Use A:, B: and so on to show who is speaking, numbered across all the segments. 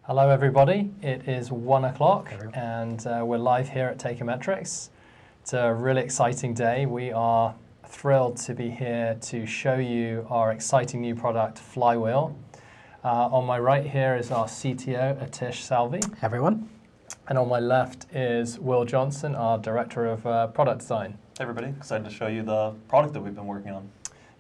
A: Hello everybody, it is 1 o'clock and we're live here at Takeometrics. It's a really exciting day. We are thrilled to be here to show you our exciting new product, Flywheel. On my right here is our CTO, Atish Salvi.
B: Everyone.
A: And on my left is Will Johnson, our Director of Product Design.
C: Hey everybody, excited to show you the product that we've been working on.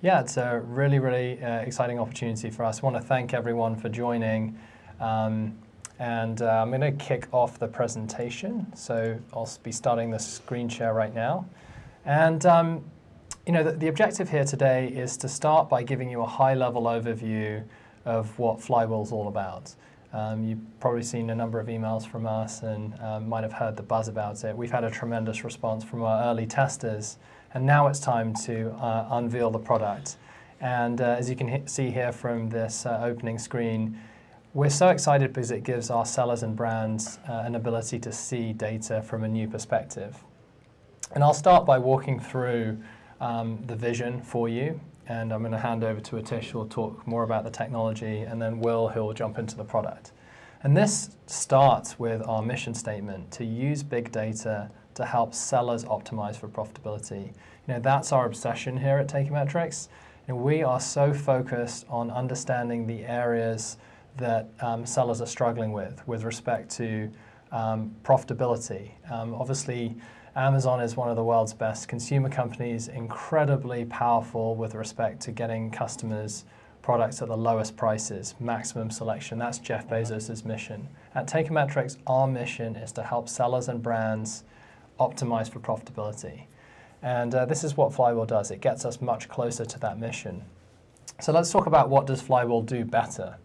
A: Yeah, it's a really exciting opportunity for us. I want to thank everyone for joining. I'm going to kick off the presentation. So I'll be starting the screen share right now. And the objective here today is to start by giving you a high-level overview of what Flywheel's all about. You've probably seen a number of emails from us and might have heard the buzz about it. We've had a tremendous response from our early testers, and now it's time to unveil the product. And as you can see here from this opening screen, we're so excited because it gives our sellers and brands an ability to see data from a new perspective. And I'll start by walking through the vision for you. And I'm going to hand over to Atish, who will talk more about the technology, and then Will, who will jump into the product. And this starts with our mission statement, to use big data to help sellers optimize for profitability. That's our obsession here at Takeometrics. And we are so focused on understanding the areas that sellers are struggling with respect to profitability. Obviously, Amazon is one of the world's best consumer companies, incredibly powerful with respect to getting customers products at the lowest prices, maximum selection. That's Jeff Bezos' mission. At Takeometrics, our mission is to help sellers and brands optimize for profitability. And this is what Flywheel does. It gets us much closer to that mission. So let's talk about what does Flywheel do better.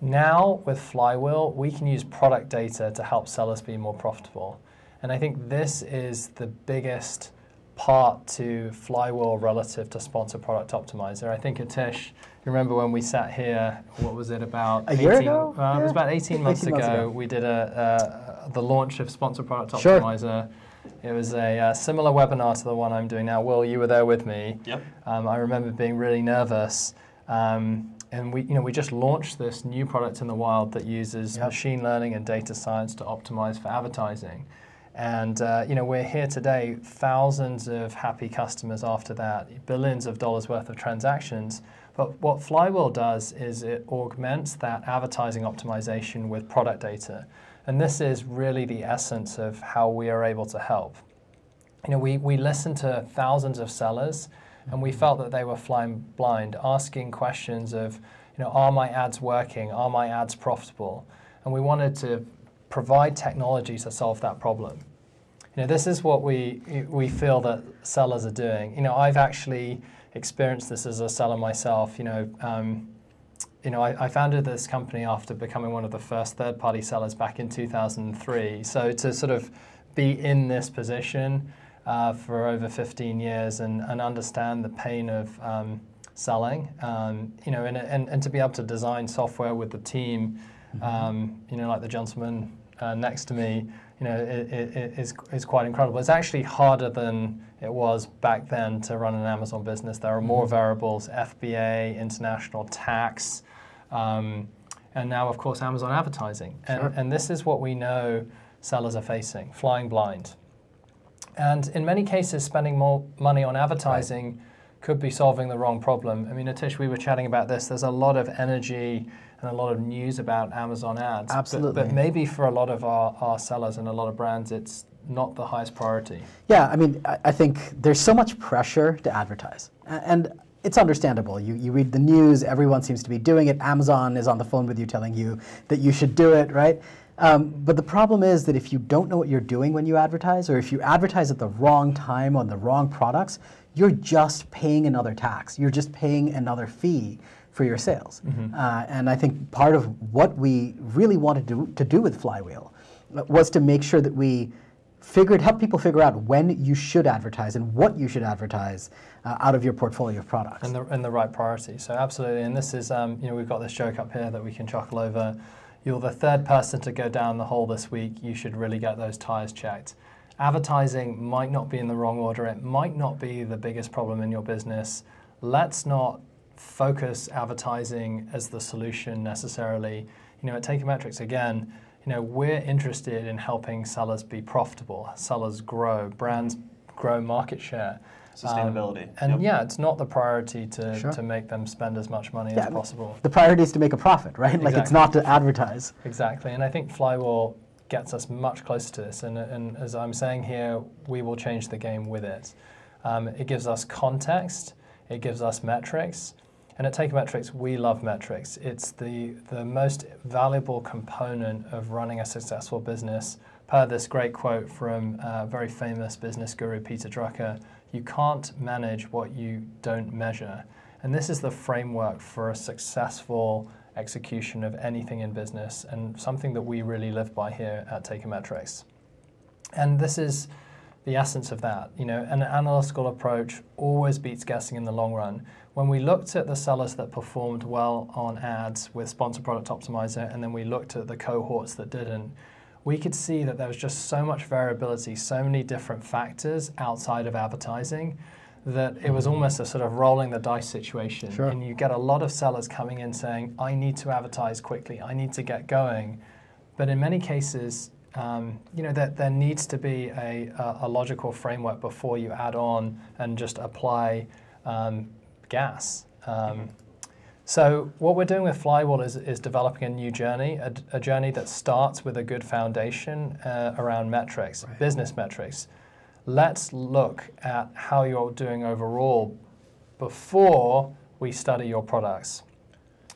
A: Now, with Flywheel, we can use product data to help sellers be more profitable. And I think this is the biggest part to Flywheel relative to Sponsor Product Optimizer. I think, Atish, you remember when we sat here, what was it, about
B: a year ago?
A: It was about 18 months ago. We did the launch of Sponsor Product Optimizer. Sure. It was a similar webinar to the one I'm doing now. Will, you were there with me.
C: Yep.
A: I remember being really nervous. And we just launched this new product in the wild that uses machine learning and data science to optimize for advertising. And we're here today, thousands of happy customers after that, billions of dollars worth of transactions. But what Flywheel does is it augments that advertising optimization with product data. And this is really the essence of how we are able to help. We listen to thousands of sellers, and we felt that they were flying blind, asking questions of, are my ads working? Are my ads profitable? And we wanted to provide technology to solve that problem. This is what we feel that sellers are doing. I've actually experienced this as a seller myself. I founded this company after becoming one of the first third-party sellers back in 2003. So to sort of be in this position for over 15 years and understand the pain of selling, and to be able to design software with the team, like the gentleman next to me, is quite incredible. It's actually harder than it was back then to run an Amazon business. There are more variables, FBA, international tax, and now, of course, Amazon advertising. And this is what we know sellers are facing, flying blind. And in many cases, spending more money on advertising could be solving the wrong problem. I mean, Atish, we were chatting about this. There's a lot of energy and a lot of news about Amazon ads.
B: Absolutely.
A: But maybe for a lot of our sellers and a lot of brands, it's not the highest priority.
B: Yeah, I mean, I think there's so much pressure to advertise. And it's understandable. You read the news, everyone seems to be doing it. Amazon is on the phone with you telling you that you should do it, right? But the problem is that if you don't know what you're doing when you advertise, or if you advertise at the wrong time on the wrong products, you're just paying another tax. You're just paying another fee for your sales. And I think part of what we really wanted to do with Flywheel was to make sure that we help people figure out when you should advertise and what you should advertise out of your portfolio of products.
A: And the right priority. So absolutely. And this is, we've got this joke up here that we can chuckle over. You're the third person to go down the hole this week. You should really get those tires checked. Advertising might not be in the wrong order. It might not be the biggest problem in your business. Let's not focus advertising as the solution necessarily. at Takeometrics, again, we're interested in helping sellers be profitable, sellers grow, brands grow market share.
C: Sustainability.
A: And yeah, it's not the priority to make them spend as much money as possible.
B: The priority is to make a profit, right? Like it's not to advertise.
A: Exactly, and I think Flywheel gets us much closer to this, and as I'm saying here, we will change the game with it. It gives us context, it gives us metrics, and at Takeometrics, we love metrics. It's the most valuable component of running a successful business. Per this great quote from very famous business guru Peter Drucker, you can't manage what you don't measure. And this is the framework for a successful execution of anything in business, and something that we really live by here at Takeometrics. And this is the essence of that. An analytical approach always beats guessing in the long run. When we looked at the sellers that performed well on ads with Sponsored Product Optimizer, and then we looked at the cohorts that didn't, we could see that there was just so much variability, so many different factors outside of advertising, that it was almost a sort of rolling the dice situation.
B: Sure.
A: And you get a lot of sellers coming in saying, I need to advertise quickly, I need to get going. But in many cases, there needs to be a logical framework before you add on and just apply gas. So what we're doing with Flywheel is developing a new journey, a journey that starts with a good foundation around metrics, business metrics. Let's look at how you're doing overall before we study your products.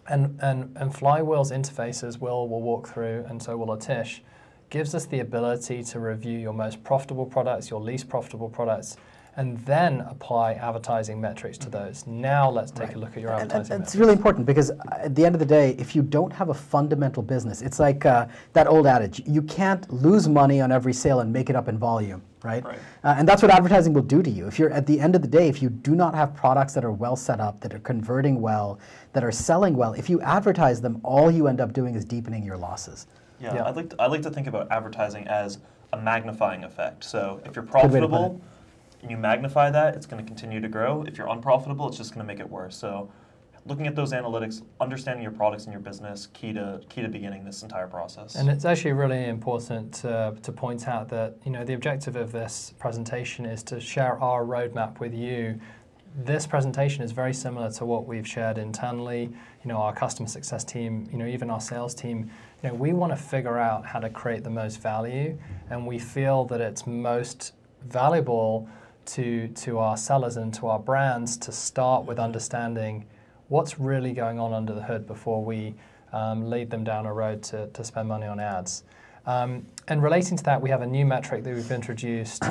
A: And Flywheel's interfaces will walk through, and so will Atish, gives us the ability to review your most profitable products, your least profitable products, and then apply advertising metrics to those. Now let's take a look at your advertising metrics.
B: It's really important because at the end of the day, if you don't have a fundamental business, it's like that old adage, you can't lose money on every sale and make it up in volume, right? And that's what advertising will do to you. If you're, at the end of the day, if you do not have products that are well set up, that are converting well, that are selling well, if you advertise them, all you end up doing is deepening your losses.
C: Yeah. I like to think about advertising as a magnifying effect. So if you're profitable, and you magnify that, it's going to continue to grow. If you're unprofitable, it's just going to make it worse. So looking at those analytics, understanding your products and your business, key to beginning this entire process.
A: And it's actually really important to point out that the objective of this presentation is to share our roadmap with you. This presentation is very similar to what we've shared internally. Our customer success team, even our sales team, we want to figure out how to create the most value, and we feel that it's most valuable to our sellers and to our brands to start with understanding what's really going on under the hood before we lead them down a road to spend money on ads. And relating to that, we have a new metric that we've introduced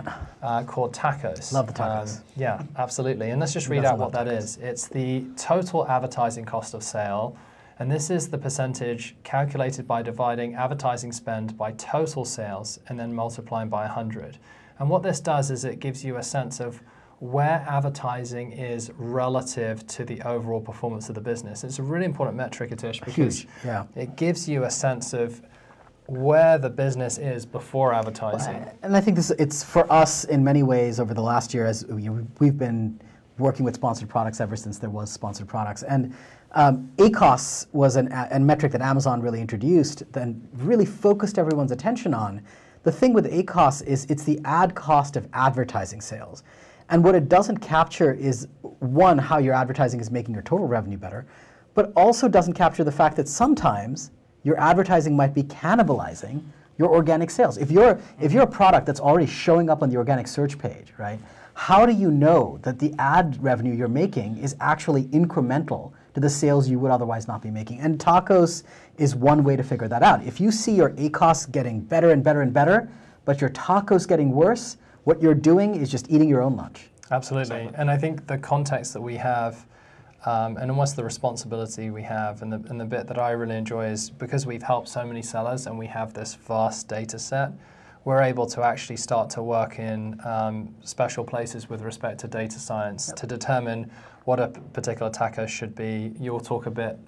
A: called tacos.
B: Love the tacos.
A: Yeah, absolutely. And let's just read out what that is. It's the total advertising cost of sale, and this is the percentage calculated by dividing advertising spend by total sales and then multiplying by 100. And what this does is it gives you a sense of where advertising is relative to the overall performance of the business. It's a really important metric, Atish, because it gives you a sense of where the business is before advertising.
B: And I think it's for us in many ways over the last year, as we've been working with sponsored products ever since there was sponsored products. And ACOS was a metric that Amazon really introduced and really focused everyone's attention on. The thing with ACOS is it's the ad cost of advertising sales. And what it doesn't capture is, one, how your advertising is making your total revenue better, but also doesn't capture the fact that sometimes your advertising might be cannibalizing your organic sales. If you're a product that's already showing up on the organic search page, right, how do you know that the ad revenue you're making is actually incremental to the sales you would otherwise not be making? And tacos is one way to figure that out. If you see your ACOS getting better and better and better, but your tacos getting worse, what you're doing is just eating your own lunch.
A: Absolutely. And I think the context that we have and almost the responsibility we have, and the bit that I really enjoy is because we've helped so many sellers and we have this vast data set, we're able to actually start to work in special places with respect to data science to determine what a particular taco should be. You'll talk a bit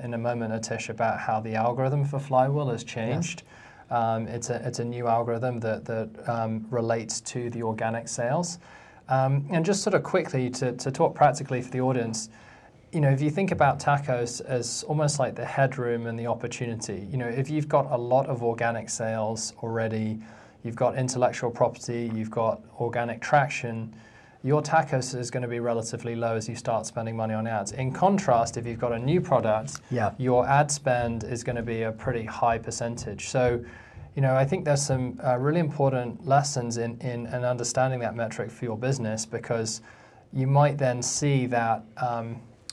A: in a moment, Atish, about how the algorithm for Flywheel has changed. It's a new algorithm that relates to the organic sales. And just sort of quickly to talk practically for the audience, if you think about tacos as almost like the headroom and the opportunity, if you've got a lot of organic sales already, you've got intellectual property, you've got organic traction, your tacos is going to be relatively low as you start spending money on ads. In contrast, if you've got a new product, your ad spend is going to be a pretty high percentage. So, I think there's some really important lessons in understanding that metric for your business, because you might then see that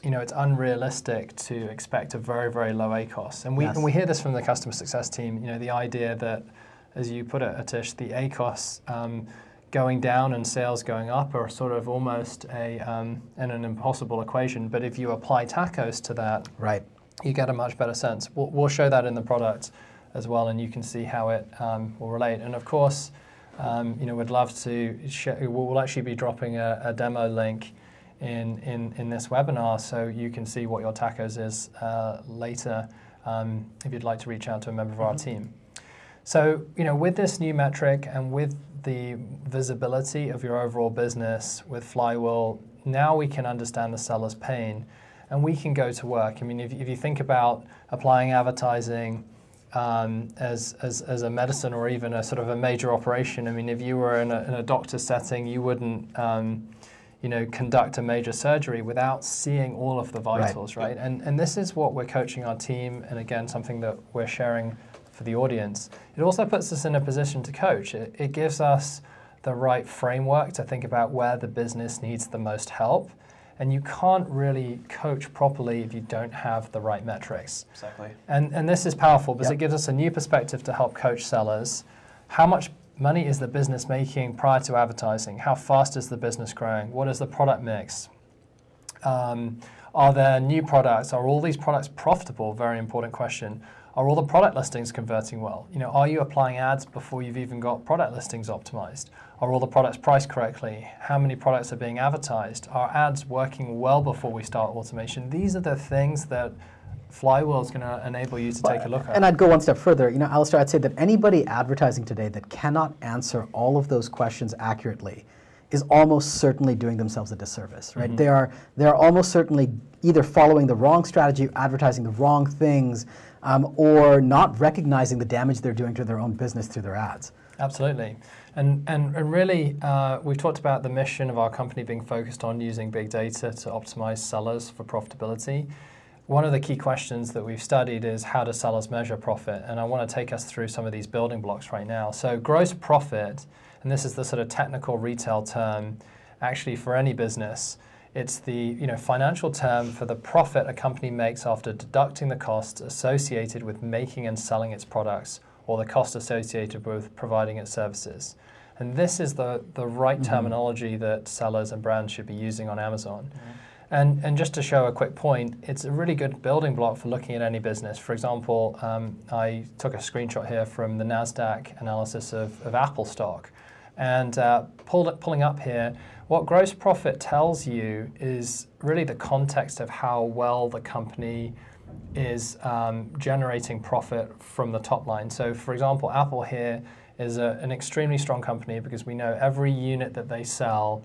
A: it's unrealistic to expect a very, very low ACoS. And we hear this from the customer success team, the idea that, as you put it, Atish, the ACoS going down and sales going up are sort of almost an impossible equation. But if you apply tacos to that, you get a much better sense. We'll show that in the product as well, and you can see how it will relate. And of course, we'd love to we'll actually be dropping a demo link in this webinar, so you can see what your tacos is later if you'd like to reach out to a member of our team. So, with this new metric and with the visibility of your overall business with Flywheel, now we can understand the seller's pain and we can go to work. I mean, if you think about applying advertising as a medicine or even a sort of a major operation, I mean, if you were in a doctor's setting, you wouldn't conduct a major surgery without seeing all of the vitals, right? And this is what we're coaching our team, and again, something that we're sharing for the audience. It also puts us in a position to coach. It gives us the right framework to think about where the business needs the most help. And you can't really coach properly if you don't have the right metrics.
C: Exactly.
A: And this is powerful because it gives us a new perspective to help coach sellers. How much money is the business making prior to advertising? How fast is the business growing? What is the product mix? Are there new products? Are all these products profitable? Very important question. Are all the product listings converting well? Are you applying ads before you've even got product listings optimized? Are all the products priced correctly? How many products are being advertised? Are ads working well before we start automation? These are the things that Flywheel is going to enable you to take a look at.
B: And I'd go one step further. Alistair, I'd say that anybody advertising today that cannot answer all of those questions accurately is almost certainly doing themselves a disservice, right? They are almost certainly either following the wrong strategy, advertising the wrong things, or not recognizing the damage they're doing to their own business through their ads.
A: Absolutely. And really, we've talked about the mission of our company being focused on using big data to optimize sellers for profitability. One of the key questions that we've studied is how do sellers measure profit? And I want to take us through some of these building blocks right now. So gross profit, and this is the sort of technical retail term, actually for any business, it's the financial term for the profit a company makes after deducting the costs associated with making and selling its products, or the cost associated with providing its services. And this is the right terminology that sellers and brands should be using on Amazon. And just to show a quick point, it's a really good building block for looking at any business. For example, I took a screenshot here from the NASDAQ analysis of Apple stock. And pulling up here, what gross profit tells you is really the context of how well the company is generating profit from the top line. So for example, Apple here is an extremely strong company because we know every unit that they sell,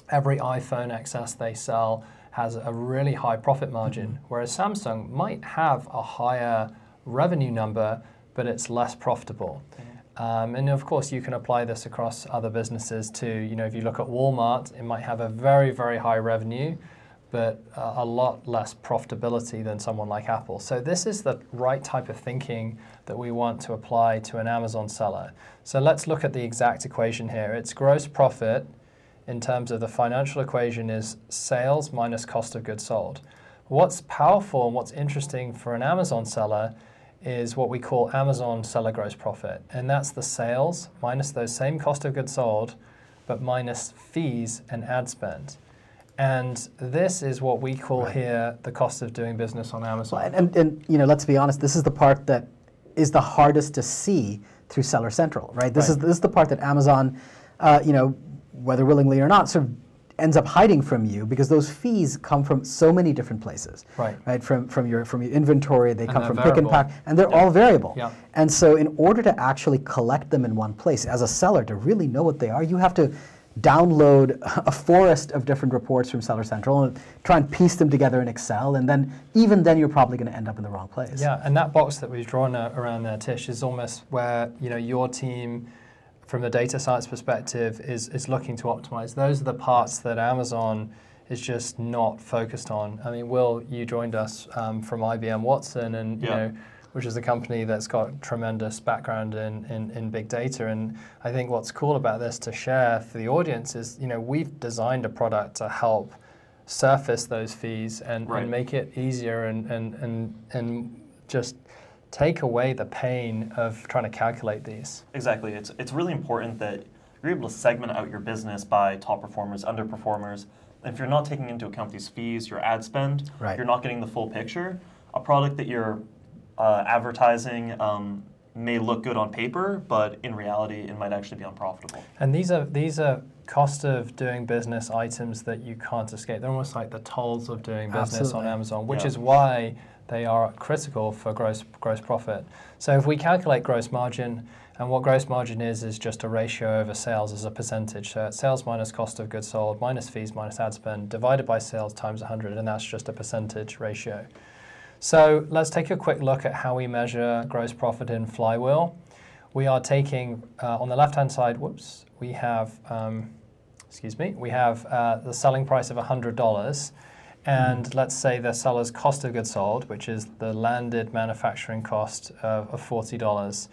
A: every iPhone XS they sell has a really high profit margin, whereas Samsung might have a higher revenue number, but it's less profitable. And of course, you can apply this across other businesses too. If you look at Walmart, it might have a very, very high revenue, but a lot less profitability than someone like Apple. So this is the right type of thinking that we want to apply to an Amazon seller. So let's look at the exact equation here. It's gross profit in terms of the financial equation is sales minus cost of goods sold. What's powerful and what's interesting for an Amazon seller is what we call Amazon seller gross profit. And that's the sales minus those same cost of goods sold, but minus fees and ad spend. And this is what we call here the cost of doing business on Amazon.
B: And let's be honest, this is the part that is the hardest to see through Seller Central, right? This is the part that Amazon, whether willingly or not, sort of ends up hiding from you because those fees come from so many different places, right? From your inventory, they come from pick and pack, and they're all variable. And so, in order to actually collect them in one place, as a seller, to really know what they are, you have to download a forest of different reports from Seller Central and try and piece them together in Excel, and then even then you're probably going to end up in the wrong place.
A: Yeah, and that box that we've drawn around there, Tish, is almost where your team, from the data science perspective, is looking to optimize. Those are the parts that Amazon is just not focused on. I mean, Will, you joined us from IBM Watson, and which is a company that's got tremendous background in big data. And I think what's cool about this to share for the audience is, we've designed a product to help surface those fees and make it easier and just take away the pain of trying to calculate these.
C: Exactly. It's really important that you're able to segment out your business by top performers, underperformers. If you're not taking into account these fees, your ad spend, you're not getting the full picture. A product that you're advertising may look good on paper, but in reality, it might actually be unprofitable.
A: And these are cost of doing business items that you can't escape. They're almost like the tolls of doing business on Amazon, which is why they are critical for gross profit. So if we calculate gross margin, and what gross margin is just a ratio over sales as a percentage. So it's sales minus cost of goods sold, minus fees, minus ad spend, divided by sales times 100, and that's just a percentage ratio. So let's take a quick look at how we measure gross profit in Flywheel. We are taking, on the left-hand side, we have, the selling price of $100, and let's say the seller's cost of goods sold, which is the landed manufacturing cost of $40.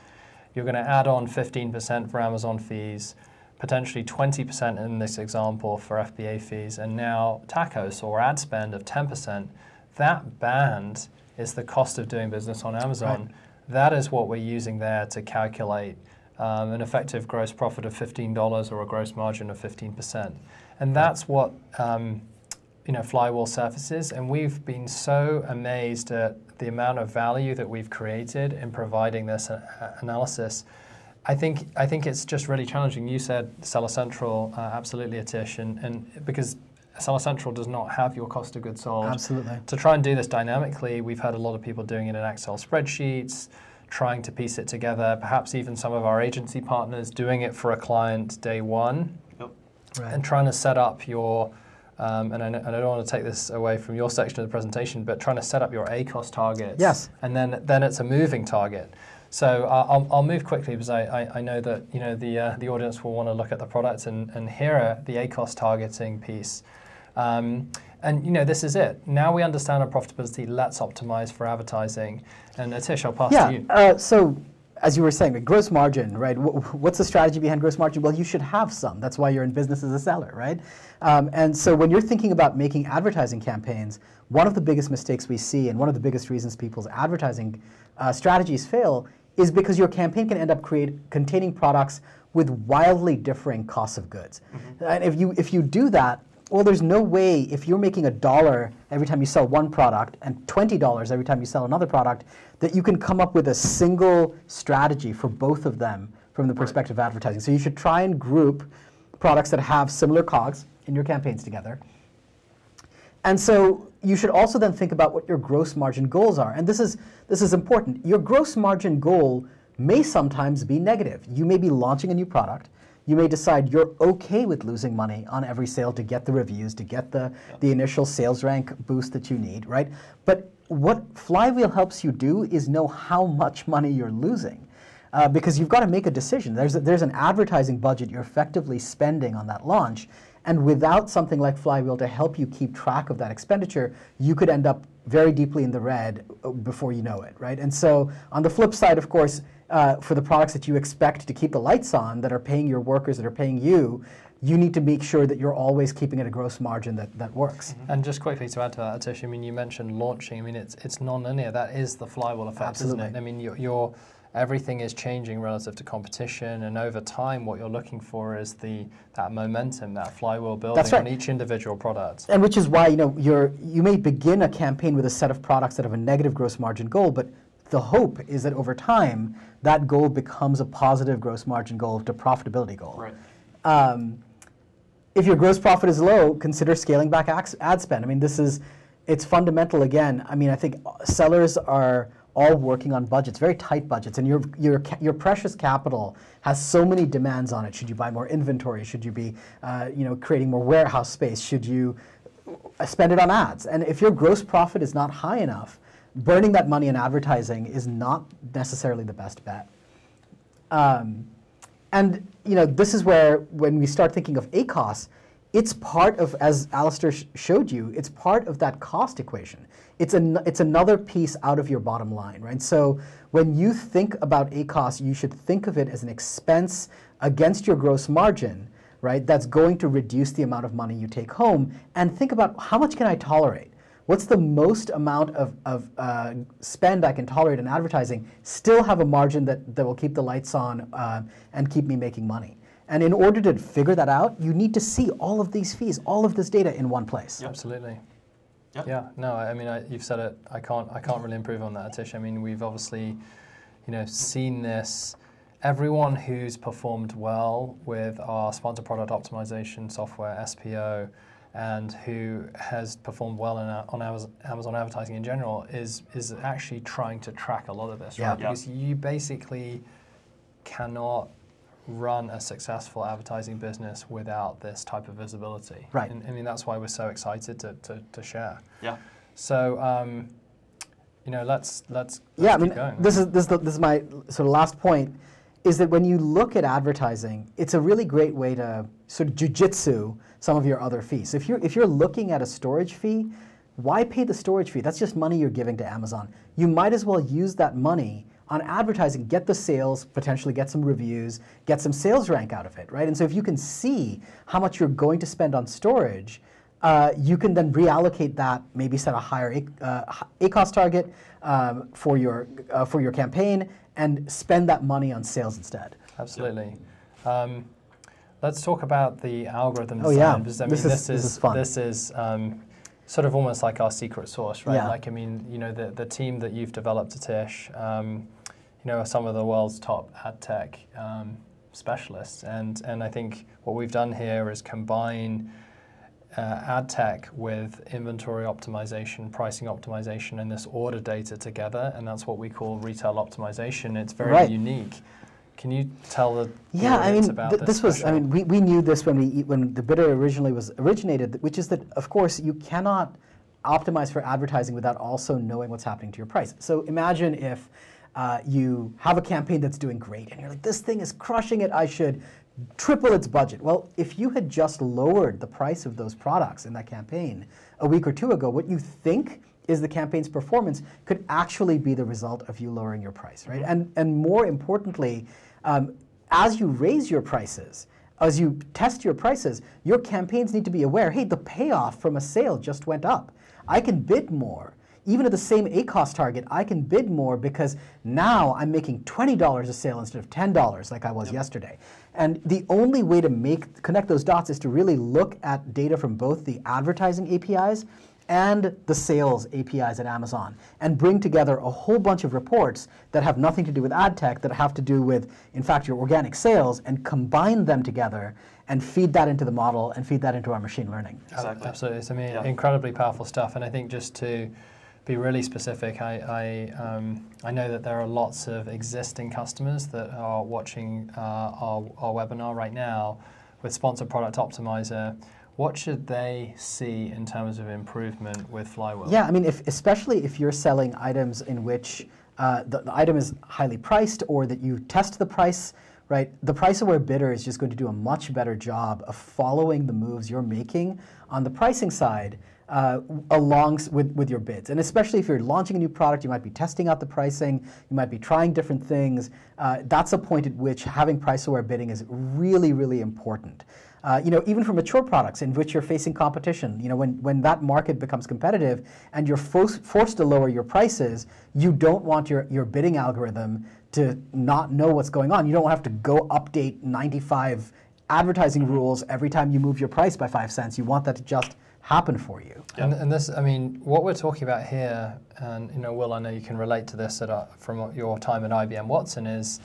A: You're going to add on 15% for Amazon fees, potentially 20% in this example for FBA fees, and now tacos or ad spend of 10%. That band is the cost of doing business on Amazon. Right. That is what we're using there to calculate an effective gross profit of $15 or a gross margin of 15%. And that's what Flywheel surfaces, and we've been so amazed at the amount of value that we've created in providing this analysis. I think it's just really challenging. You said Seller Central, absolutely, Atish, and because Seller Central does not have your cost of goods sold.
B: Absolutely.
A: To try and do this dynamically, we've had a lot of people doing it in Excel spreadsheets, trying to piece it together, perhaps even some of our agency partners doing it for a client day one, and trying to set up your, and I don't want to take this away from your section of the presentation, but trying to set up your ACoS targets.
B: Yes.
A: And then it's a moving target. So I'll move quickly because I know that the audience will want to look at the product and hear the ACoS targeting piece. And this is it. Now we understand our profitability. Let's optimize for advertising. And Atish, I'll pass to you.
B: So as you were saying, the gross margin, right? What's the strategy behind gross margin? Well, you should have some. That's why you're in business as a seller, right? And so when you're thinking about making advertising campaigns, one of the biggest mistakes we see and one of the biggest reasons people's advertising strategies fail is because your campaign can end up containing products with wildly differing costs of goods. Mm-hmm. And if you do that, well, there's no way, if you're making $1 every time you sell one product and $20 every time you sell another product, that you can come up with a single strategy for both of them from the perspective of advertising. So you should try and group products that have similar COGS in your campaigns together. And so you should also then think about what your gross margin goals are. And this is important. Your gross margin goal may sometimes be negative. You may be launching a new product. You may decide you're okay with losing money on every sale to get the reviews, to get the initial sales rank boost that you need, right? But what Flywheel helps you do is know how much money you're losing. Because you've got to make a decision. There's an advertising budget you're effectively spending on that launch. And without something like Flywheel to help you keep track of that expenditure, you could end up very deeply in the red before you know it, right? And so on the flip side, of course, for the products that you expect to keep the lights on, that are paying your workers, that are paying you, you need to make sure that you're always keeping it a gross margin that works.
A: Mm-hmm. And just quickly to add to that, Atish, I mean, you mentioned launching. I mean, it's non-linear. That is the Flywheel effect,
B: Absolutely.
A: Isn't it? I mean, everything is changing relative to competition, and over time, what you're looking for is that momentum, that flywheel building on each individual product.
B: And which is why you may begin a campaign with a set of products that have a negative gross margin goal, but the hope is that over time, that goal becomes a positive gross margin goal to profitability goal.
C: Right.
B: If your gross profit is low, consider scaling back ad spend. I mean, it's fundamental again. I mean, I think sellers are all working on budgets, very tight budgets, and your precious capital has so many demands on it. Should you buy more inventory? Should you be creating more warehouse space? Should you spend it on ads? And if your gross profit is not high enough, burning that money in advertising is not necessarily the best bet. And this is where, when we start thinking of ACoS, it's part of, as Alistair showed you, it's part of that cost equation. It's another piece out of your bottom line, right? So when you think about ACoS, you should think of it as an expense against your gross margin, right? That's going to reduce the amount of money you take home, and think about, how much can I tolerate? What's the most amount of spend I can tolerate in advertising, still have a margin that will keep the lights on and keep me making money? And in order to figure that out, you need to see all of these fees, all of this data in one place.
C: Yep.
A: Absolutely.
C: Yep.
A: Yeah. No, I mean, you've said it. I can't really improve on that, Atish. I mean, we've obviously, seen this. Everyone who's performed well with our sponsor product optimization software, SPO, and who has performed well on Amazon advertising in general is actually trying to track a lot of this, right? Because you basically cannot run a successful advertising business without this type of visibility.
B: Right.
A: And I mean, that's why we're so excited to share.
C: Yeah.
A: So, let's
B: yeah, I
A: keep
B: mean,
A: going.
B: this is my sort of last point, is that when you look at advertising, it's a really great way to sort of jujitsu some of your other fees. If you're looking at a storage fee, why pay the storage fee? That's just money you're giving to Amazon. You might as well use that money on advertising, get the sales, potentially get some reviews, get some sales rank out of it, right? And so if you can see how much you're going to spend on storage, you can then reallocate that, maybe set a higher ACoS target for your campaign, and spend that money on sales instead.
A: Absolutely. Let's talk about the algorithm
B: Oh,
A: design,
B: yeah.
A: because I mean,
B: this is fun.
A: This is sort of almost like our secret sauce, right?
B: Yeah.
A: Like, I mean, the team that you've developed, Atish, are some of the world's top ad tech specialists, and I think what we've done here is combine ad tech with inventory optimization, pricing optimization, and this order data together, and that's what we call retail optimization. It's very unique. Can you tell the audience about this?
B: We knew this when the bidder originally originated, which is that, of course, you cannot optimize for advertising without also knowing what's happening to your price. So imagine if you have a campaign that's doing great, and you're like, this thing is crushing it, I should triple its budget. Well, if you had just lowered the price of those products in that campaign a week or two ago, what you think is the campaign's performance could actually be the result of you lowering your price, right? And more importantly, as you raise your prices, as you test your prices, your campaigns need to be aware, hey, the payoff from a sale just went up. I can bid more. Even at the same ACoS target, I can bid more because now I'm making $20 a sale instead of $10 like I was yesterday. And the only way to connect those dots is to really look at data from both the advertising APIs and the sales APIs at Amazon, and bring together a whole bunch of reports that have nothing to do with ad tech, that have to do with, in fact, your organic sales, and combine them together and feed that into the model and feed that into our machine learning.
C: Exactly.
A: Absolutely. It's, I mean, incredibly powerful stuff. And I think just to be really specific, I know that there are lots of existing customers that are watching our webinar right now with Sponsored Product Optimizer. What should they see in terms of improvement with Flywheel?
B: Yeah, I mean, especially if you're selling items in which the item is highly priced, or that you test the price, right? The price-aware bidder is just going to do a much better job of following the moves you're making on the pricing side along with your bids. And especially if you're launching a new product, you might be testing out the pricing, you might be trying different things. That's a point at which having price-aware bidding is really, really important. Even for mature products in which you're facing competition, when that market becomes competitive and you're forced to lower your prices, you don't want your bidding algorithm to not know what's going on. You don't have to go update 95 advertising rules every time you move your price by 5 cents. You want that to just happen for you.
A: And this, I mean, what we're talking about here, and Will, I know you can relate to this from your time at IBM Watson, is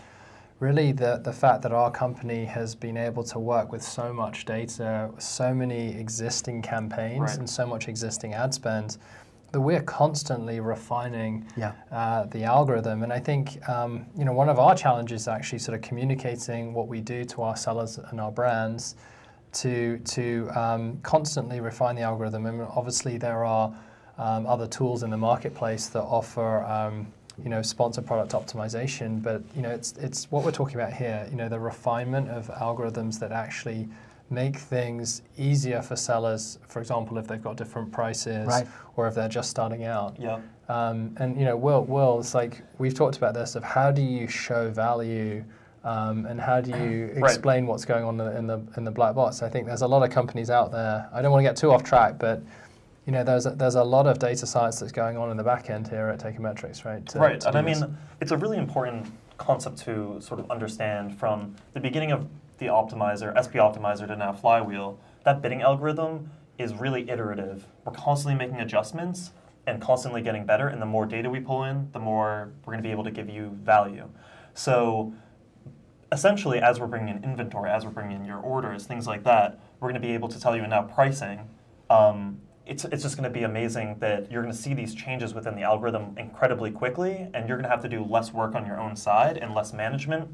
A: really the fact that our company has been able to work with so much data, so many existing campaigns, and so much existing ad spend, that we're constantly refining
B: Yeah.
A: the algorithm. And I think one of our challenges is actually sort of communicating what we do to our sellers and our brands to constantly refine the algorithm. And obviously there are other tools in the marketplace that offer sponsored product optimization, but it's what we're talking about here. The refinement of algorithms that actually make things easier for sellers. For example, if they've got different prices,
B: right,
A: or if they're just starting out.
C: Yeah.
A: Will, it's like we've talked about this of how do you show value, and how do you explain what's going on in the black box. I think there's a lot of companies out there. I don't want to get too off track, but there's a lot of data science that's going on in the back end here at Takeometrics, right?
C: Right, and I mean, it's a really important concept to sort of understand from the beginning of the optimizer, SP optimizer to now Flywheel. That bidding algorithm is really iterative. We're constantly making adjustments and constantly getting better, and the more data we pull in, the more we're going to be able to give you value. So essentially, as we're bringing in inventory, as we're bringing in your orders, things like that, we're going to be able to tell you now pricing. It's just going to be amazing that you're going to see these changes within the algorithm incredibly quickly, and you're going to have to do less work on your own side and less management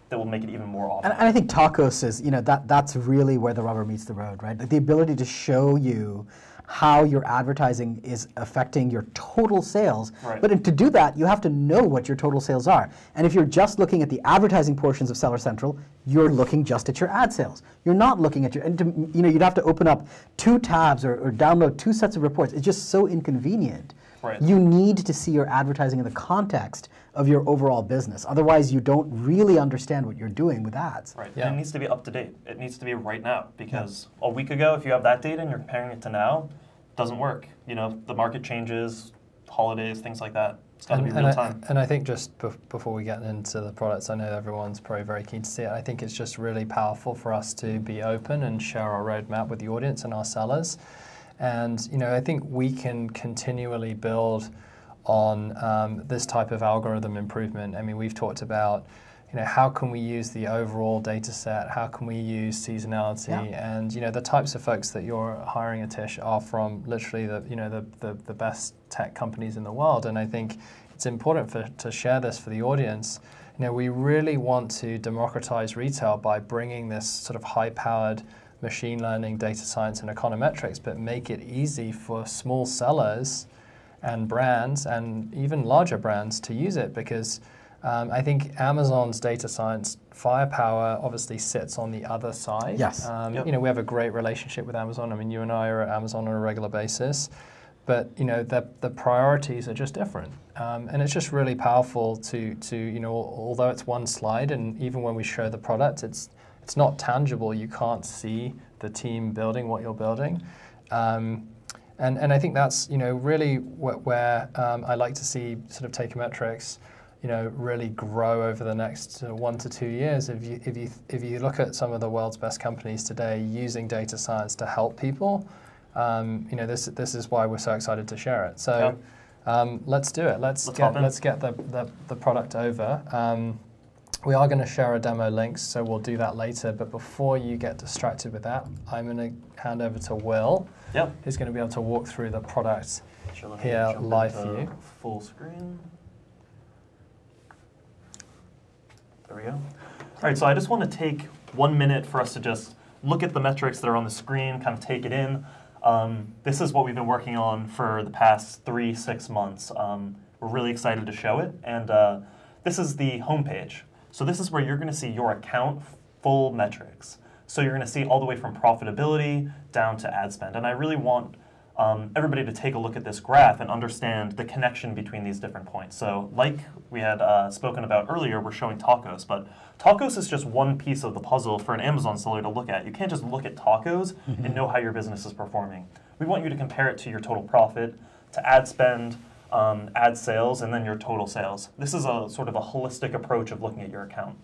C: that will make it even more awesome.
B: And I think Tacos is, that's really where the rubber meets the road, right? Like the ability to show you how your advertising is affecting your total sales.
C: Right.
B: But to do that, you have to know what your total sales are. And if you're just looking at the advertising portions of Seller Central, you're looking just at your ad sales. You're not looking at your, you'd have to open up 2 tabs or download 2 sets of reports. It's just so inconvenient.
C: Right.
B: You need to see your advertising in the context of your overall business. Otherwise, you don't really understand what you're doing with ads.
C: Right.
A: Yeah.
C: And it needs to be up to date. It needs to be right now, because a week ago, if you have that data and you're comparing it to now, it doesn't work. The market changes, holidays, things like that. It's got to be real time.
A: And I think just before we get into the products, I know everyone's probably very keen to see it. I think it's just really powerful for us to be open and share our roadmap with the audience and our sellers. And I think we can continually build on this type of algorithm improvement. I mean, we've talked about how can we use the overall data set, how can we use seasonality, and the types of folks that you're hiring, Atish, are from literally the best tech companies in the world. And I think it's important to share this for the audience. We really want to democratize retail by bringing this sort of high-powered machine learning, data science, and econometrics, but make it easy for small sellers and brands and even larger brands to use it, because I think Amazon's data science firepower obviously sits on the other side.
B: Yes.
A: We have a great relationship with Amazon. I mean, you and I are at Amazon on a regular basis, but the priorities are just different. And it's just really powerful to although it's one slide, and even when we show the product, it's not tangible. You can't see the team building what you're building. And I think that's really where I like to see sort of Takeometrics really grow over the next 1 to 2 years. If you look at some of the world's best companies today using data science to help people, this is why we're so excited to share it. So let's do it. Let's get the product over. We are going to share a demo link, so we'll do that later. But before you get distracted with that, I'm going to hand over to Will, who's going to be able to walk through the product here live for you.
C: Full screen. There we go. All right, so I just want to take 1 minute for us to just look at the metrics that are on the screen, kind of take it in. This is what we've been working on for the past 3-6 months. We're really excited to show it. And this is the homepage. So this is where you're going to see your account full metrics. So you're going to see all the way from profitability down to ad spend. And I really want everybody to take a look at this graph and understand the connection between these different points. So like we had spoken about earlier, we're showing tacos, but tacos is just one piece of the puzzle for an Amazon seller to look at. You can't just look at tacos and know how your business is performing. We want you to compare it to your total profit, to ad spend, ad sales, and then your total sales. This is a sort of a holistic approach of looking at your account.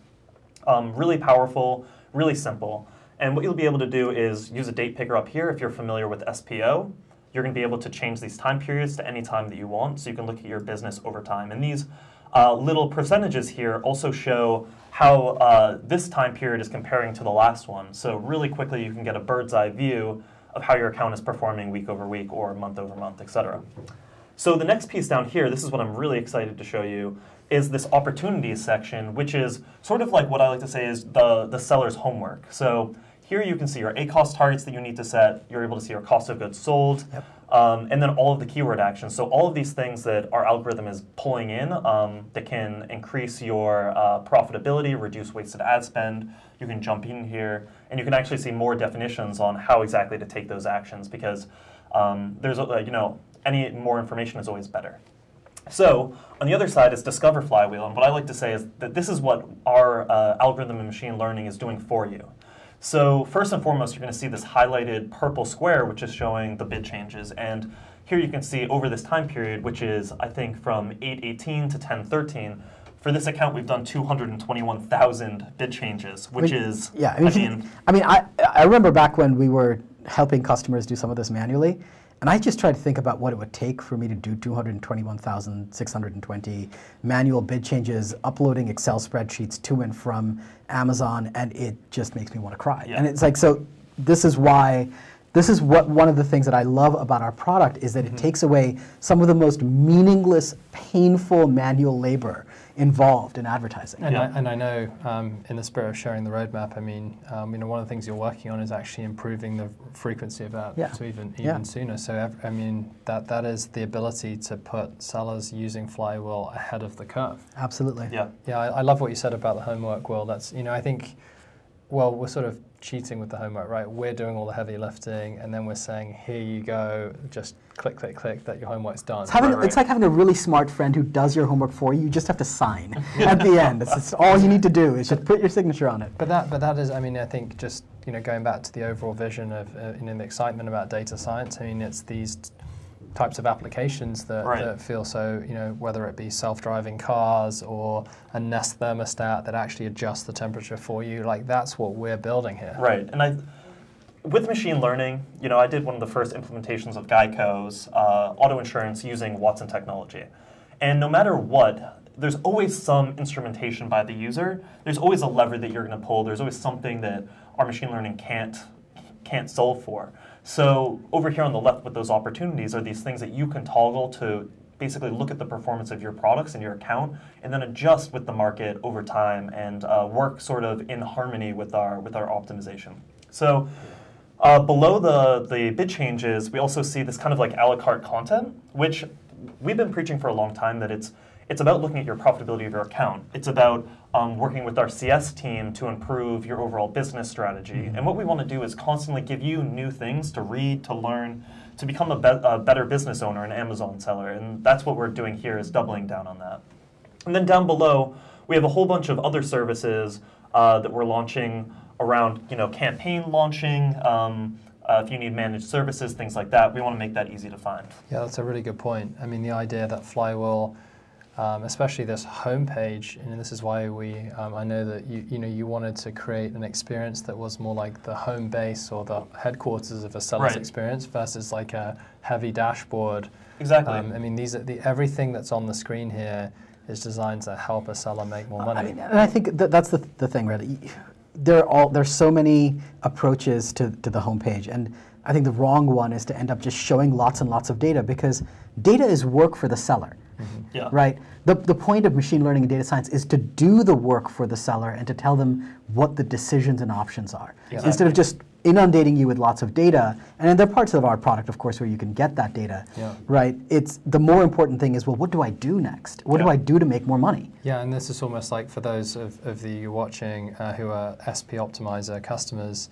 C: Really powerful, really simple. And what you'll be able to do is use a date picker up here if you're familiar with SPO. You're going to be able to change these time periods to any time that you want, so you can look at your business over time. And these little percentages here also show how this time period is comparing to the last one. So really quickly you can get a bird's eye view of how your account is performing week over week or month over month, etc. So the next piece down here, this is what I'm really excited to show you, is this opportunities section, which is sort of like what I like to say is the seller's homework. So here you can see your ACoS targets that you need to set. You're able to see your cost of goods sold, and then all of the keyword actions. So all of these things that our algorithm is pulling in that can increase your profitability, reduce wasted ad spend. You can jump in here, and you can actually see more definitions on how exactly to take those actions, because there's any more information is always better. So on the other side is Discover Flywheel, and what I like to say is that this is what our algorithm and machine learning is doing for you. So first and foremost, you're going to see this highlighted purple square, which is showing the bid changes. And here you can see over this time period, which is, I think, from 8/18 to 10/13, for this account, we've done 221,000 bid changes, which is,
B: yeah. I remember back when we were helping customers do some of this manually, and I just tried to think about what it would take for me to do 221,620 manual bid changes, uploading Excel spreadsheets to and from Amazon, and it just makes me want to cry.
C: Yeah.
B: And it's like, so this is what one of the things that I love about our product is that it takes away some of the most meaningless, painful manual labor involved in advertising.
A: And I know, in the spirit of sharing the roadmap, I mean, one of the things you're working on is actually improving the frequency of that to even sooner. So, I mean, that is the ability to put sellers using Flywheel ahead of the curve.
B: Absolutely.
A: Yeah, I love what you said about the homework, Will. That's, I think, well, we're sort of cheating with the homework, right? We're doing all the heavy lifting, and then we're saying, here you go, just click, click, click, that your homework's done.
B: It's like having a really smart friend who does your homework for you. You just have to sign at the end. It's all you need to do is just put your signature on it.
A: But that is, I mean, I think just, going back to the overall vision of, the excitement about data science, I mean, it's these types of applications that feel so, whether it be self-driving cars or a Nest thermostat that actually adjusts the temperature for you, like that's what we're building here.
C: Right, and with machine learning, I did one of the first implementations of Geico's auto insurance using Watson technology. And no matter what, there's always some instrumentation by the user. There's always a lever that you're going to pull. There's always something that our machine learning can't solve for. So over here on the left with those opportunities are these things that you can toggle to basically look at the performance of your products and your account and then adjust with the market over time and work sort of in harmony with our optimization. So below the bid changes, we also see this kind of like a la carte content, which we've been preaching for a long time that it's about looking at your profitability of your account. It's about working with our CS team to improve your overall business strategy. And what we want to do is constantly give you new things to read, to learn, to become a better business owner, an Amazon seller. And that's what we're doing here, is doubling down on that. And then down below, we have a whole bunch of other services that we're launching around campaign launching, if you need managed services, things like that. We want to make that easy to find.
A: Yeah, that's a really good point. I mean, the idea that Flywheel, especially this homepage, and this is why I know that you wanted to create an experience that was more like the home base or the headquarters of a seller's experience versus like a heavy dashboard.
C: Exactly.
A: I mean, everything that's on the screen here is designed to help a seller make more money.
B: And I think that's the thing, right? There's so many approaches to the homepage, and I think the wrong one is to end up just showing lots and lots of data, because data is work for the seller.
C: Yeah.
B: Right? The point of machine learning and data science is to do the work for the seller and to tell them what the decisions and options are.
C: Exactly.
B: Instead of just inundating you with lots of data. And there are parts of our product, of course, where you can get that data.
A: Yeah.
B: Right? It's the more important thing is, well, what do I do next? What do I do to make more money?
A: Yeah, and this is almost like for those of you watching who are SP Optimizer customers,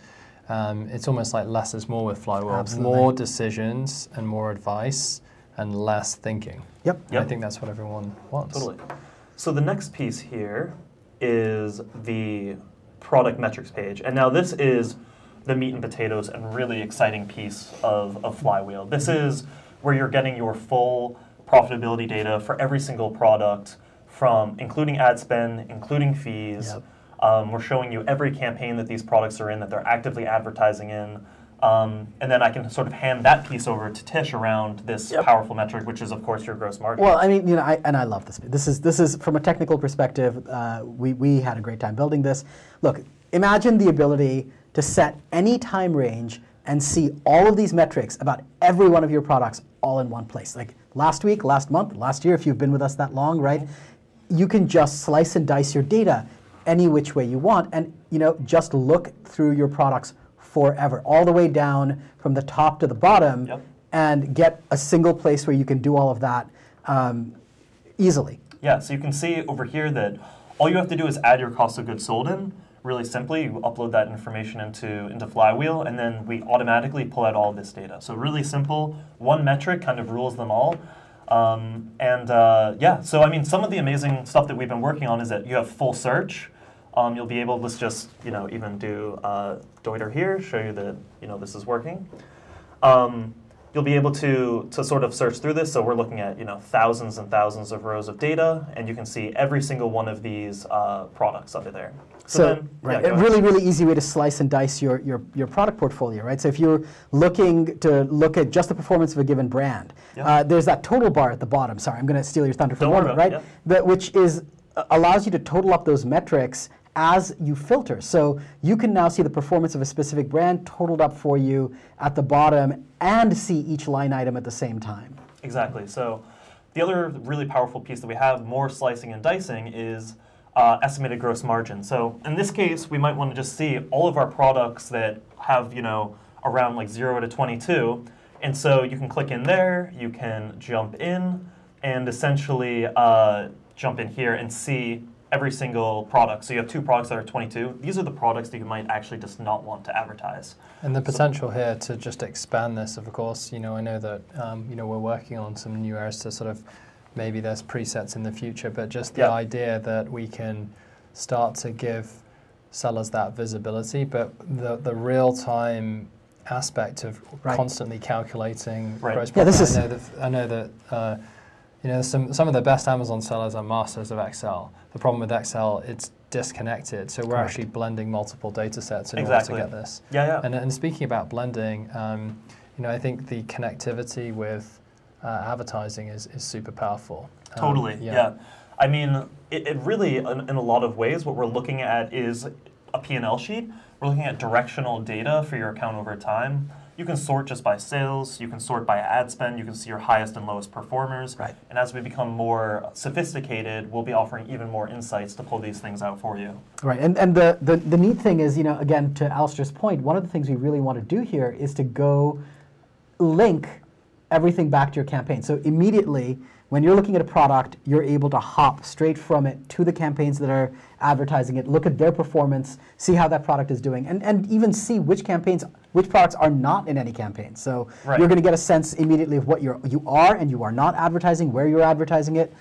A: it's almost like less is more with Flywheel.
B: Absolutely.
A: More decisions and more advice and less thinking.
B: Yep.
A: And I think that's what everyone wants.
C: Totally. So the next piece here is the product metrics page. And now this is the meat and potatoes and really exciting piece of Flywheel. This is where you're getting your full profitability data for every single product, from including ad spend, including fees. Yep. We're showing you every campaign that these products are in, that they're actively advertising in. And then I can sort of hand that piece over to Tish around this powerful metric, which is, of course, your gross margin.
B: Well, I mean, I love this. This is from a technical perspective. We had a great time building this. Look, imagine the ability to set any time range and see all of these metrics about every one of your products all in one place. Like last week, last month, last year, if you've been with us that long, right? You can just slice and dice your data any which way you want, and just look through your products forever, all the way down from the top to the bottom, and get a single place where you can do all of that easily.
C: Yeah, so you can see over here that all you have to do is add your cost of goods sold in. Really simply, you upload that information into Flywheel, and then we automatically pull out all of this data. So really simple, one metric kind of rules them all. Yeah, so I mean, some of the amazing stuff that we've been working on is that you have full search. You'll be able to just, even do Deuter here, show you that, this is working. You'll be able to sort of search through this. So we're looking at, thousands and thousands of rows of data, and you can see every single one of these products under there.
B: So a really, really easy way to slice and dice your product portfolio, right? So if you're looking to look at just the performance of a given brand, there's that total bar at the bottom. Sorry, I'm going to steal your thunder for a moment, right? Which allows you to total up those metrics as you filter. So you can now see the performance of a specific brand totaled up for you at the bottom and see each line item at the same time.
C: Exactly. So the other really powerful piece that we have, more slicing and dicing, is estimated gross margin. So in this case, we might want to just see all of our products that have, around like 0 to 22. And so you can click in there, you can jump in, and essentially jump in here and see every single product. So you have 2 products that are 22. These are the products that you might actually just not want to advertise.
A: And the potential here to just expand this, of course, I know that we're working on some new areas to sort of, maybe there's presets in the future, but just the idea that we can start to give sellers that visibility, but the real-time aspect of constantly calculating gross profit. I know that some of the best Amazon sellers are masters of Excel. The problem with Excel, it's disconnected, so we're actually blending multiple data sets in order to get this. And speaking about blending, I think the connectivity with advertising is super powerful.
C: Totally, yeah. I mean, it really, in a lot of ways, what we're looking at is a P&L sheet. We're looking at directional data for your account over time. You can sort just by sales, you can sort by ad spend, you can see your highest and lowest performers. And as we become more sophisticated, we'll be offering even more insights to pull these things out for you.
B: Right, and the neat thing is, again, to Alistair's point, one of the things we really want to do here is to go link everything back to your campaign. So immediately, when you're looking at a product, you're able to hop straight from it to the campaigns that are advertising it, look at their performance, see how that product is doing, and even see which products are not in any campaign. So you're going to get a sense immediately of what you are and you are not advertising, where you're advertising it,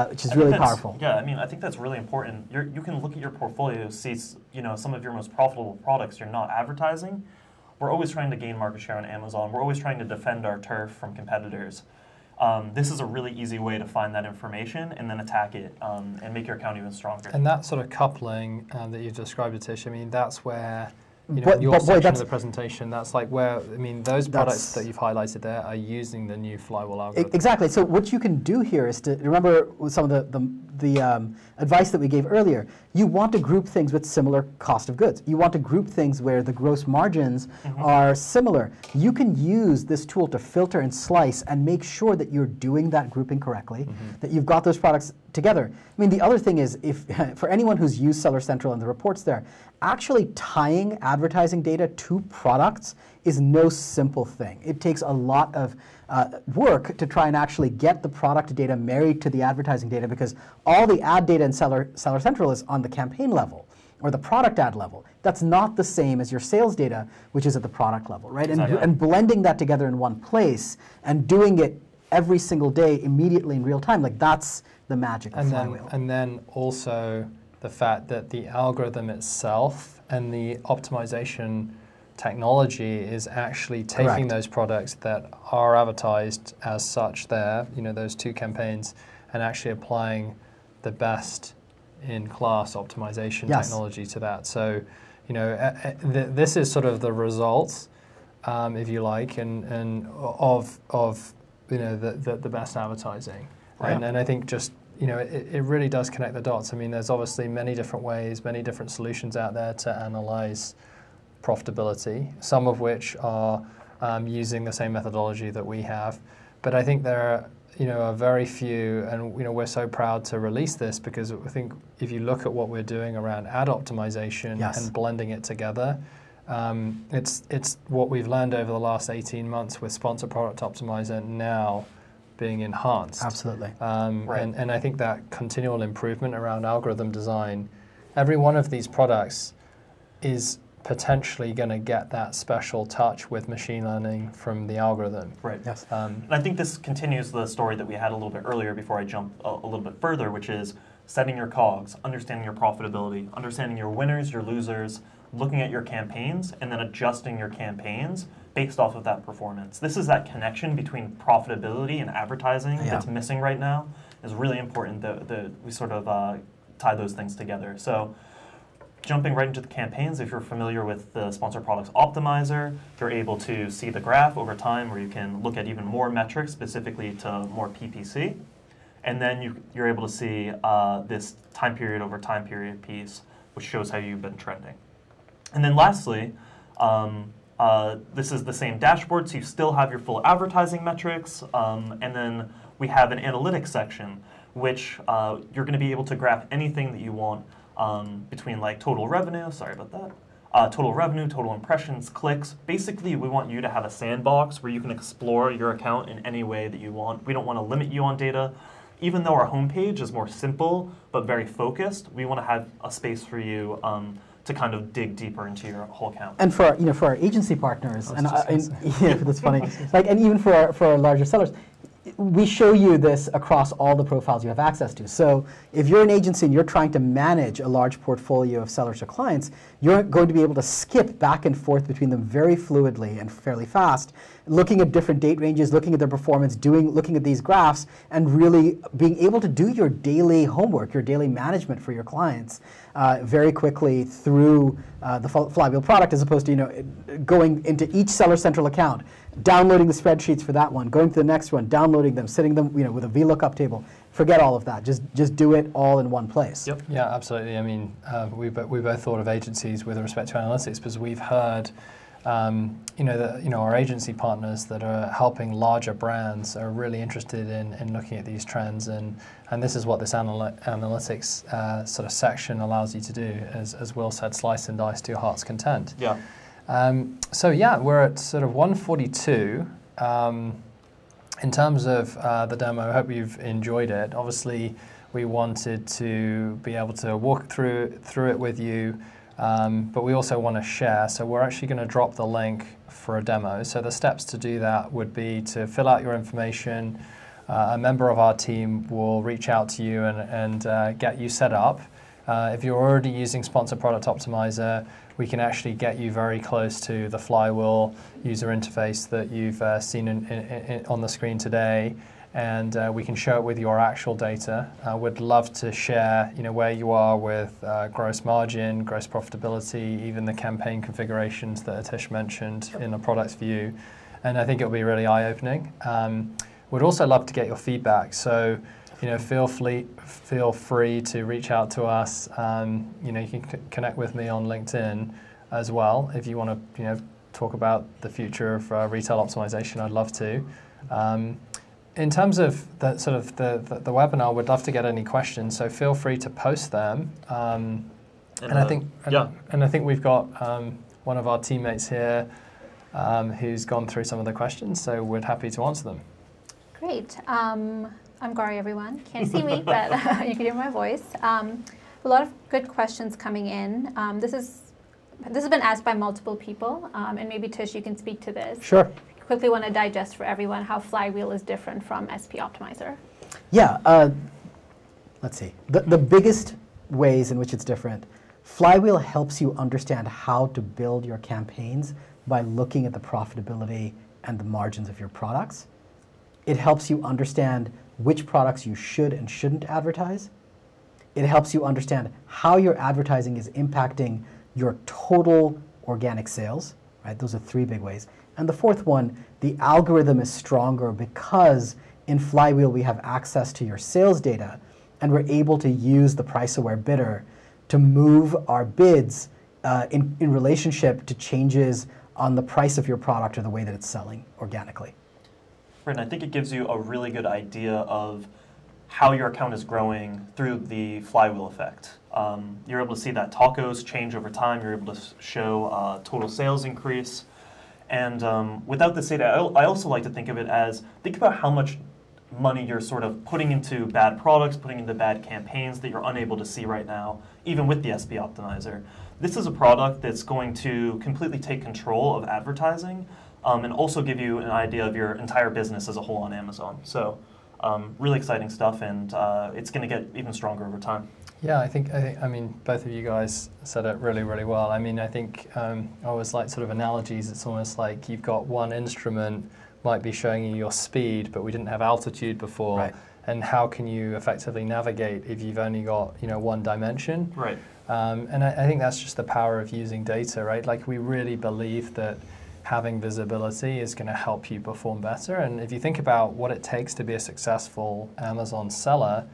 B: which is really powerful.
C: Yeah, I mean, I think that's really important. You can look at your portfolio, see some of your most profitable products you're not advertising. We're always trying to gain market share on Amazon. We're always trying to defend our turf from competitors. This is a really easy way to find that information and then attack it and make your account even stronger.
A: And that sort of coupling that you've described, Atish, I mean, that's where, your section of the presentation, that's like where, I mean, those products that you've highlighted there are using the new Flywheel algorithm.
B: Exactly. So what you can do here is to, remember some of the advice that we gave earlier, you want to group things with similar cost of goods. You want to group things where the gross margins are similar. You can use this tool to filter and slice and make sure that you're doing that grouping correctly, that you've got those products together. I mean, the other thing is, if for anyone who's used Seller Central and the reports there, actually tying advertising data to products is no simple thing. It takes a lot of work to try and actually get the product data married to the advertising data, because all the ad data in Seller Central is on the campaign level or the product ad level. That's not the same as your sales data, which is at the product level, right? And blending that together in one place and doing it every single day immediately in real time, like that's the magic of Flywheel.
A: And then also the fact that the algorithm itself and the optimization technology is actually taking those products that are advertised as such there, those 2 campaigns, and actually applying the best in class optimization technology to that. So, this is sort of the results, if you like, and of the best advertising. And I think just it really does connect the dots. I mean, there's obviously many different ways, many different solutions out there to analyze profitability, some of which are using the same methodology that we have. But I think there are, are very few, and we're so proud to release this because I think if you look at what we're doing around ad optimization and blending it together, it's what we've learned over the last 18 months with Sponsor Product Optimizer now being enhanced.
B: Absolutely.
C: Right.
A: And I think that continual improvement around algorithm design, every one of these products is potentially going to get that special touch with machine learning from the algorithm.
C: Right.
B: Yes.
C: And I think this continues the story that we had a little bit earlier before I jump a little bit further, which is setting your COGS, understanding your profitability, understanding your winners, your losers, looking at your campaigns, and then adjusting your campaigns based off of that performance. This is that connection between profitability and advertising that's missing right now. It's really important that we sort of tie those things together. So jumping right into the campaigns, if you're familiar with the Sponsor Products Optimizer, you're able to see the graph over time where you can look at even more metrics, specifically to more PPC. And then you're able to see this time period over time period piece, which shows how you've been trending. And then lastly, this is the same dashboard, so you still have your full advertising metrics. And then we have an analytics section, which you're going to be able to graph anything that you want between like total revenue, total revenue, total impressions, clicks. Basically, we want you to have a sandbox where you can explore your account in any way that you want. We don't want to limit you on data. Even though our homepage is more simple but very focused, we want to have a space for you to kind of dig deeper into your whole account.
B: And for our agency partners, that's funny. And even for our larger sellers, we show you this across all the profiles you have access to. So if you're an agency and you're trying to manage a large portfolio of sellers or clients, you're going to be able to skip back and forth between them very fluidly and fairly fast, looking at different date ranges, looking at their performance, looking at these graphs, and really being able to do your daily homework, your daily management for your clients very quickly through the Flywheel product, as opposed to going into each Seller Central account, downloading the spreadsheets for that one, going to the next one, downloading them, sitting them with a VLOOKUP table. Forget all of that. Just do it all in one place.
A: Yep. Yeah, absolutely. I mean, we both thought of agencies with respect to analytics because we've heard, our agency partners that are helping larger brands are really interested in looking at these trends, and this is what this analytics sort of section allows you to do, as Will said, slice and dice to your heart's content.
C: Yeah.
A: So yeah, we're at sort of 142. In terms of the demo, I hope you've enjoyed it. Obviously, we wanted to be able to walk through it with you, but we also want to share. So we're actually going to drop the link for a demo. So the steps to do that would be to fill out your information. A member of our team will reach out to you and get you set up. If you're already using Sponsor Product Optimizer, we can actually get you very close to the Flywheel user interface that you've seen on the screen today, and we can show it with your actual data. We'd love to share, where you are with gross margin, gross profitability, even the campaign configurations that Atish mentioned in the products view, and I think it'll be really eye-opening. We'd also love to get your feedback, so feel free to reach out to us. You can connect with me on LinkedIn as well if you want to talk about the future of retail optimization. I'd love to. In terms of the sort of the webinar, we'd love to get any questions, so feel free to post them. I think we've got one of our teammates here who's gone through some of the questions, so we're happy to answer them.
D: Great. I'm Gary, everyone. Can't see me, but you can hear my voice. A lot of good questions coming in. This has been asked by multiple people, and maybe Tish, you can speak to this.
B: Sure.
D: Quickly want to digest for everyone how Flywheel is different from SP Optimizer.
B: Yeah. Let's see. The biggest ways in which it's different, Flywheel helps you understand how to build your campaigns by looking at the profitability and the margins of your products. It helps you understand which products you should and shouldn't advertise. It helps you understand how your advertising is impacting your total organic sales, right? Those are three big ways. And the fourth one, the algorithm is stronger because in Flywheel we have access to your sales data, and we're able to use the price-aware bidder to move our bids in relationship to changes on the price of your product or the way that it's selling organically.
C: Right, and I think it gives you a really good idea of how your account is growing through the flywheel effect. You're able to see that tacos change over time. You're able to show total sales increase. And without this data, I also like to think of it as, think about how much money you're sort of putting into bad products, putting into bad campaigns that you're unable to see right now, even with the SP Optimizer. This is a product that's going to completely take control of advertising and also give you an idea of your entire business as a whole on Amazon. So really exciting stuff, and it's going to get even stronger over time.
A: Yeah, I mean, both of you guys said it really, really well. I mean, I think I always like sort of analogies. It's almost like you've got one instrument might be showing you your speed, but we didn't have altitude before.
B: Right.
A: And how can you effectively navigate if you've only got, you know, one dimension?
C: Right.
A: And I think that's just the power of using data, right? Like, we really believe that having visibility is going to help you perform better. And if you think about what it takes to be a successful Amazon seller,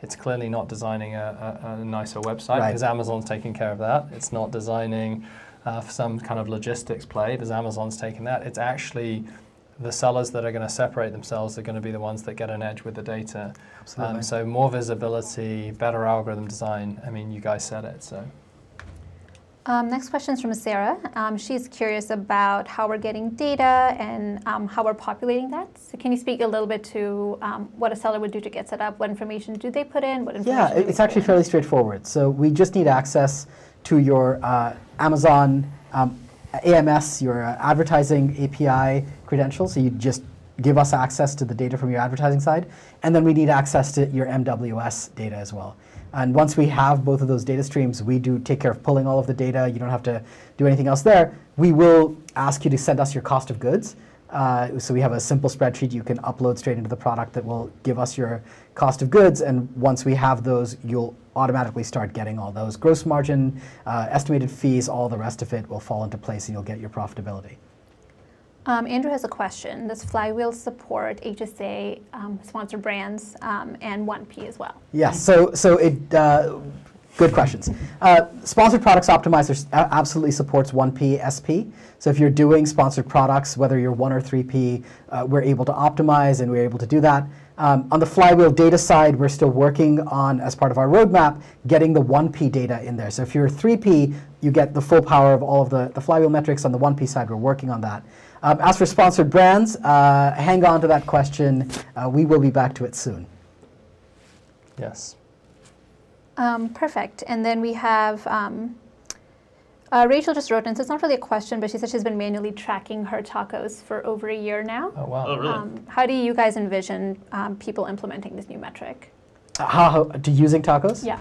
A: it's clearly not designing a nicer website, because Amazon's taking care of that. It's not designing for some kind of logistics play, because Amazon's taking that. It's actually the sellers that are going to separate themselves are going to be the ones that get an edge with the data.
B: Absolutely.
A: So more visibility, better algorithm design. I mean, you guys said it. So.
D: Next question is from Sarah. She's curious about how we're getting data and how we're populating that. So can you speak a little bit to what a seller would do to get set up? What information do they put in? What information
B: Yeah, it's actually fairly straightforward. So we just need access to your Amazon AMS, your advertising API credentials. So you just give us access to the data from your advertising side. And then we need access to your MWS data as well. And once we have both of those data streams, we do take care of pulling all of the data. You don't have to do anything else there. We will ask you to send us your cost of goods. So we have a simple spreadsheet you can upload straight into the product that will give us your cost of goods. And once we have those, you'll automatically start getting all those. Gross margin, estimated fees, all the rest of it will fall into place, and you'll get your profitability.
D: Andrew has a question. Does Flywheel support HSA sponsored brands and 1P as well?
B: Yes, so it, good questions. Sponsored Products Optimizer absolutely supports 1P SP. So if you're doing sponsored products, whether you're 1 or 3P, we're able to optimize, and we're able to do that. On the Flywheel data side, we're still working on, as part of our roadmap, getting the 1P data in there. So if you're 3P, you get the full power of all of the Flywheel metrics. On the 1P side, we're working on that. As for sponsored brands, hang on to that question. We will be back to it soon.
A: Yes.
D: Perfect. And then we have, Rachel just wrote in, so it's not really a question, but she said she's been manually tracking her tacos for over a year now.
A: Oh, wow.
C: Oh, really?
D: How do you guys envision people implementing this new metric?
B: How to using tacos?
D: Yeah.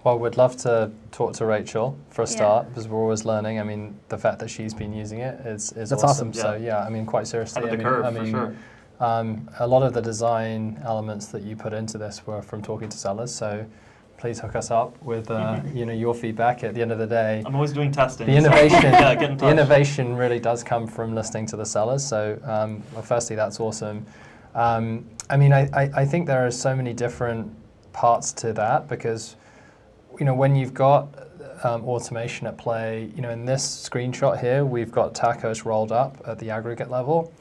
A: Well, we'd love to talk to Rachel for a start, because we're always learning. I mean, the fact that she's been using it is
B: That's
A: awesome.
B: awesome.
A: So yeah, I mean, quite seriously,
C: Ahead of the curve, for sure.
A: A lot of the design elements that you put into this were from talking to sellers. So please hook us up with you know, your feedback. At the end of the day,
C: I'm always doing testing.
A: the innovation,
C: Yeah, get in touch.
A: the innovation really does come from listening to the sellers. So well, firstly, that's awesome. I mean, I think there are so many different parts to that, because you know, when you've got automation at play, you know, in this screenshot here, we've got tacos rolled up at the aggregate level.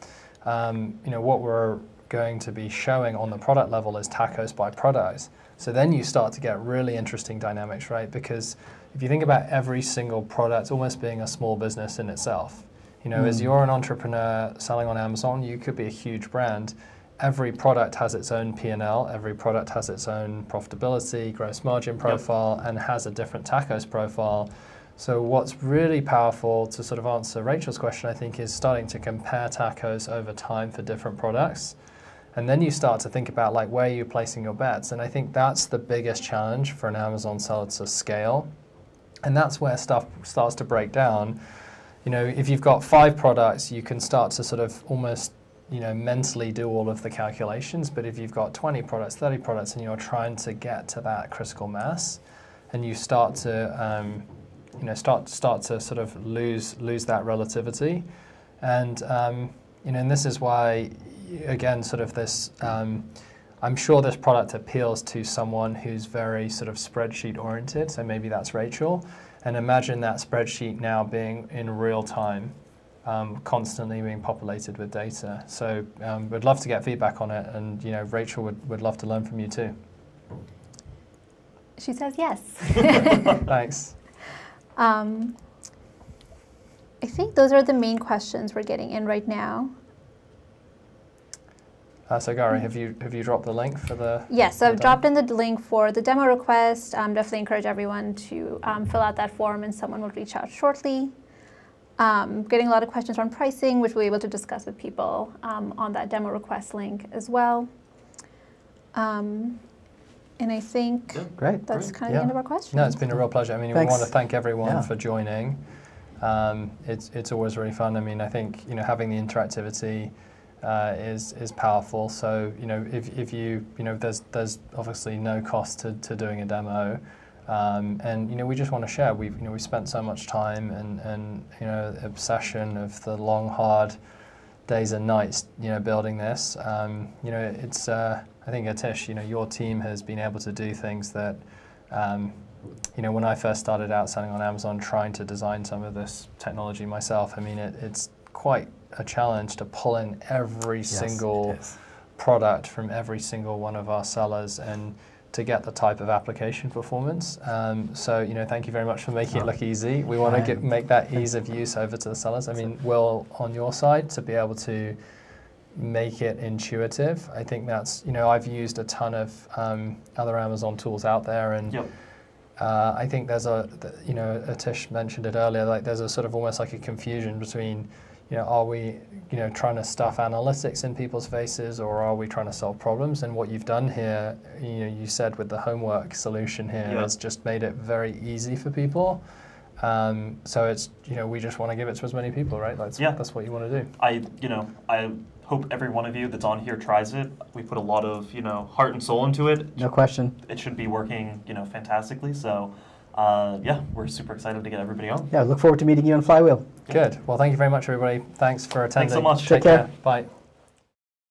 A: You know, what we're going to be showing on the product level is tacos by product. So then you start to get really interesting dynamics, right? Because if you think about every single product almost being a small business in itself, you know, as you're an entrepreneur selling on Amazon, you could be a huge brand. Every product has its own P&L, every product has its own profitability, gross margin profile, and has a different tacos profile. So what's really powerful, to sort of answer Rachel's question, I think, is starting to compare tacos over time for different products. And then you start to think about, like, where you're placing your bets. And I think that's the biggest challenge for an Amazon seller to scale. And that's where stuff starts to break down. You know, if you've got 5 products, you can start to sort of almost, you know, mentally do all of the calculations. But if you've got 20 products, 30 products, and you're trying to get to that critical mass, and you start to, you know, start to sort of lose that relativity. And, you know, and this is why, again, sort of this I'm sure this product appeals to someone who's very sort of spreadsheet oriented, so maybe that's Rachel. And imagine that spreadsheet now being in real time, constantly being populated with data. So we'd love to get feedback on it, and Rachel would love to learn from you too.
D: She says yes.
A: Thanks.
D: I think those are the main questions we're getting in right now.
A: So Gary, have you dropped the link for the?
D: Yes, so I've dropped in the link for the demo request. Definitely encourage everyone to fill out that form, and someone will reach out shortly. Getting a lot of questions on pricing, which we'll be able to discuss with people on that demo request link as well. And I think that's kind of the end of our questions.
A: No, it's been a real pleasure. I mean,
B: Thanks.
A: we want to thank everyone for joining. It's always really fun. I mean, I think having the interactivity is powerful. So if you there's obviously no cost to doing a demo, and we just want to share. We spent so much time and obsession of the long hard days and nights building this. It's I think Atish, your team has been able to do things that when I first started out selling on Amazon, trying to design some of this technology myself, I mean, it's quite a challenge to pull in every single product from every single one of our sellers and to get the type of application performance. So, thank you very much for making it look easy. We want to make that ease of use over to the sellers. I mean, Will, on your side, to be able to make it intuitive, I think that's, I've used a ton of other Amazon tools out there, and I think there's Atish mentioned it earlier, like there's a sort of almost like a confusion between, are we, trying to stuff analytics in people's faces, or are we trying to solve problems? And what you've done here, you said with the homework solution here, has just made it very easy for people. So it's, we just want to give it to as many people, right? That's what you want to do.
C: I hope every one of you that's on here tries it. We put a lot of, heart and soul into it.
B: No question.
C: It should be working, fantastically. So, we're super excited to get everybody on.
B: Yeah, look forward to meeting you on Flywheel.
A: Good. Well, thank you very much, everybody. Thanks for attending.
C: Thanks so much.
B: Take care.
A: Bye.